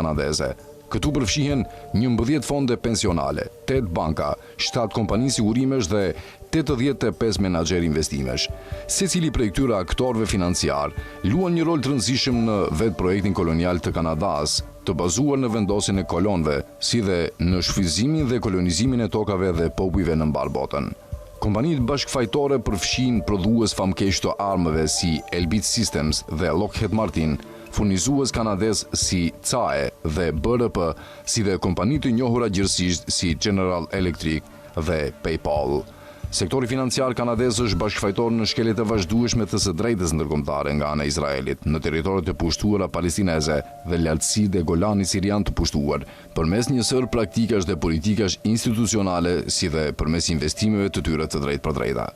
kanadeze. Këtu përfshihen 11 fonde pensionale, 8 banka, 7 kompani sigurimesh dhe 85 menaxher investimesh. Secili prej këtyre aktorëve financiar luan një rol të rëndësishëm në vetë projektin kolonial të Kanadas, të bazuar në vendosjen e kolonëve, si dhe në shfrytëzimin dhe kolonizimin e tokave dhe popujve në mbar botën. Kompanitë bashkëfajtore përfshin prodhues famkeq të armëve si Elbit Systems dhe Lockheed Martin, furnizues kanadez si CAE dhe BRP, si dhe kompani të njohura gjithësisht si General Electric dhe PayPal. Sektori financiar kanadez është bashkëfajtor në shkeljet e vazhdueshme të së drejtës ndërkombëtare nga ana e Izraelit në territoret e pushtuara palestineze dhe lartësitë e Golanit sirian të pushtuar, përmes një sër praktikash dhe politikash institucionale si dhe përmes investimeve të tyre të drejtpërdrejta.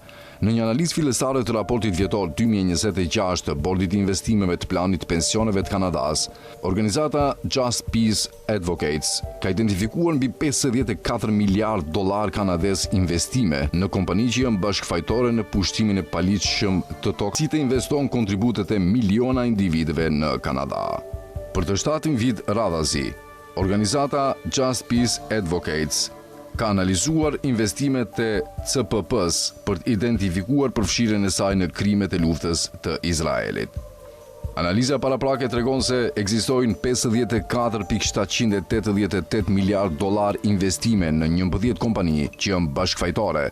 Në një analizë fillestare të raportit vjetor 2026 të Bordit të Investimeve të Planit Pensioneve të Kanadas, organizata Just Peace Advocates ka identifikuar mbi $54 miliard kanadez investime në kompani që janë bashkëfajtore në pushtimin e paligjshëm të tokës, si të investon kontributet e miliona individëve në Kanada. Për të 7 vit radhazi, organizata Just Peace Advocates ka analizuar investimet e CPP-s për të identifikuar përfshirjen e saj në krimet e luftës të Izraelit. Analiza paraprake tregon se ekzistojnë $54.788 miliard investime në 11 kompani që janë bashkëfajtore.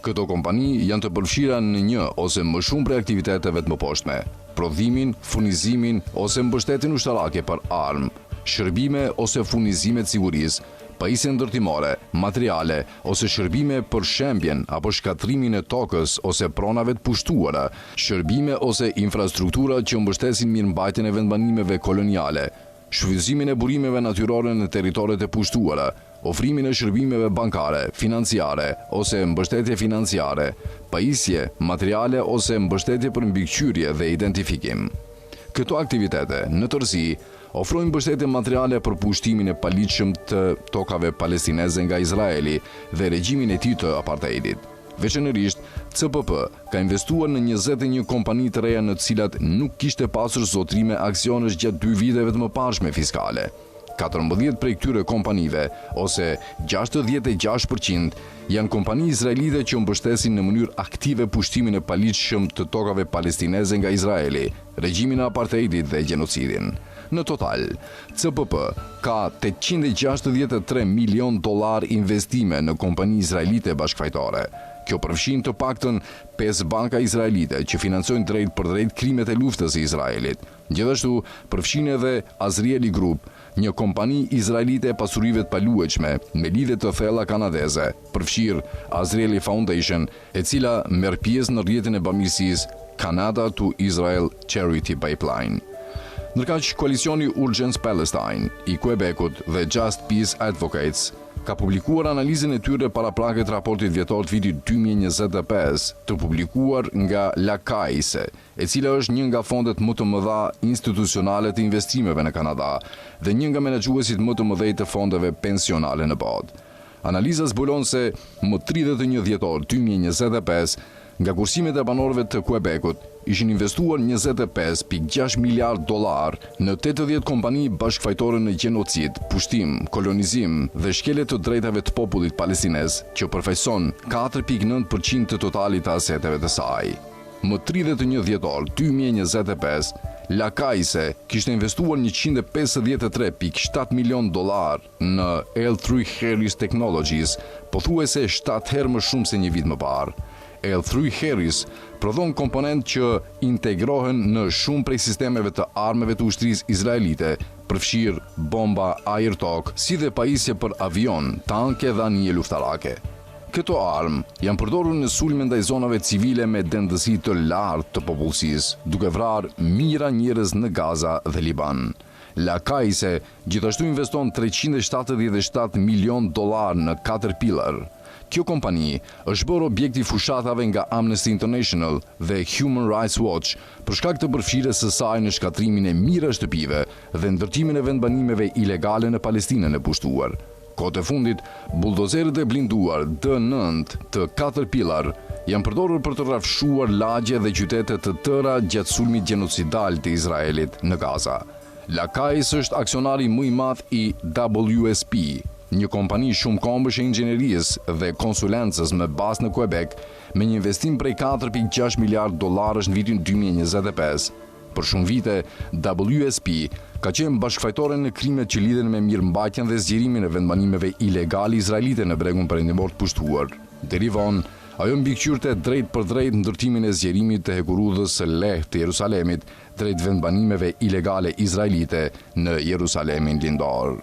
Këto kompani janë të përfshira në një ose më shumë prej aktiviteteve të mëposhtme: prodhimin, furnizimin ose mbështetjen ushtarake për armë, shërbime ose furnizime të sigurisë, pajisje ndërtimore, materiale ose shërbime për shembjen apo shkatrimin e tokës ose pronave të pushtuara, shërbime ose infrastruktura që mbështesin mirëmbajtjen e vendbanimeve koloniale, shfrytëzimin e burimeve natyrore në territoret e pushtuara, ofrimin e shërbimeve bankare, financiare ose mbështetje financiare, pajisje, materiale ose mbështetje për mbikëqyrje dhe identifikim. Këto aktivitete, në tërësi, ofrojnë mbështetje materiale për pushtimin e paligjshëm të tokave palestineze nga Izraeli dhe regjimin e tij të apartheidit. Veçanërisht, CPP ka investuar në 21 kompani të reja në të cilat nuk kishte pasur zotrime aksionesh gjatë 2 viteve të mëparshme fiskale. 14 prej këtyre kompanive, ose 66%, janë kompani izraelite që mbështesin në mënyrë aktive pushtimin e paligjshëm të tokave palestineze nga Izraeli, regjimin e apartheidit dhe gjenocidin. Në total, CPP ka $863 milion investime në kompani izraelite bashkëfajtore. Kjo përfshin të paktën 5 banka izraelite që financojnë drejt për drejt krimet e luftës së Izraelit. Gjithashtu, përfshin edhe Azrieli Group, një kompani izraelite e pasurive të paluajtshme me lidhje të thella kanadeze, përfshir Azrieli Foundation, e cila merr pjesë në rrjetin e bamirësisë Canada to Israel Charity Pipeline. Ndërkaq, koalicioni Urgence Palestine i Quebecut dhe Just Peace Advocates ka publikuar analizën e tyre paraprake të raportit vjetor të vitit 2025, të publikuar nga La Caisse, e cila është një nga fondet më të mëdha institucionale të investimeve në Kanada dhe një nga menaxhuesit më të mëdhej të fondeve pensionale në botë. Analiza zbulon se më 31 dhjetor 2025, nga kursimet e banorëve të Quebecut ishin investuar $25.6 miliard në 80 kompani bashkëfajtore në gjenocid, pushtim, kolonizim dhe shkelje të drejtave të popullit palestinez, që përfaqëson 4.9% të totalit të aseteve të saj. Më 31 dhjetor 2025, La Caisse kishte investuar $153.7 milion në L3 Harris Technologies, pothuajse 7 herë më shumë se një vit më parë. L3 Harris prodhon komponent që integrohen në shumë prej sistemeve të armëve të ushtrisë izraelite, përfshir bomba air-tok, si dhe pajisje për avion, tanke dhe anije luftarake. Këto armë janë përdorur në sulme ndaj zonave civile me dendësi të lartë të popullsisë, duke vrarë mijëra njerëz në Gaza dhe Liban. La Caisse gjithashtu investon $377 milion në Caterpillar. Kjo kompani është bërë objekti fushatave nga Amnesty International dhe Human Rights Watch për shkak të përfshirjes së saj në shkatrimin e mijëra shtëpive dhe ndërtimin e vendbanimeve ilegale në Palestinën e pushtuar. Kohët e fundit, buldozerët e blinduar D9 të Caterpillar janë përdorur për të rrafshuar lagje dhe qytete të tëra gjatë sulmit gjenocidal të Izraelit në Gaza. Lakais është aksionari më i madh i WSP, një kompani shumë kombësh e inxhinierisë dhe konsulencës me bazë në Quebec, me një investim prej 4.6 miliard dollarësh në vitin 2025. Për shumë vite, WSP ka qenë bashkëfajtore në krimet që lidhen me mirëmbajtjen dhe zgjerimin e vendbanimeve ilegale izraelite në bregun perëndimor të pushtuar. Deri vonë, ajo mbikëqyrte drejt për drejt ndërtimin e zgjerimit të hekurudhës së lehtë të Jerusalemit drejt vendbanimeve ilegale izraelite në Jerusalemin lindor.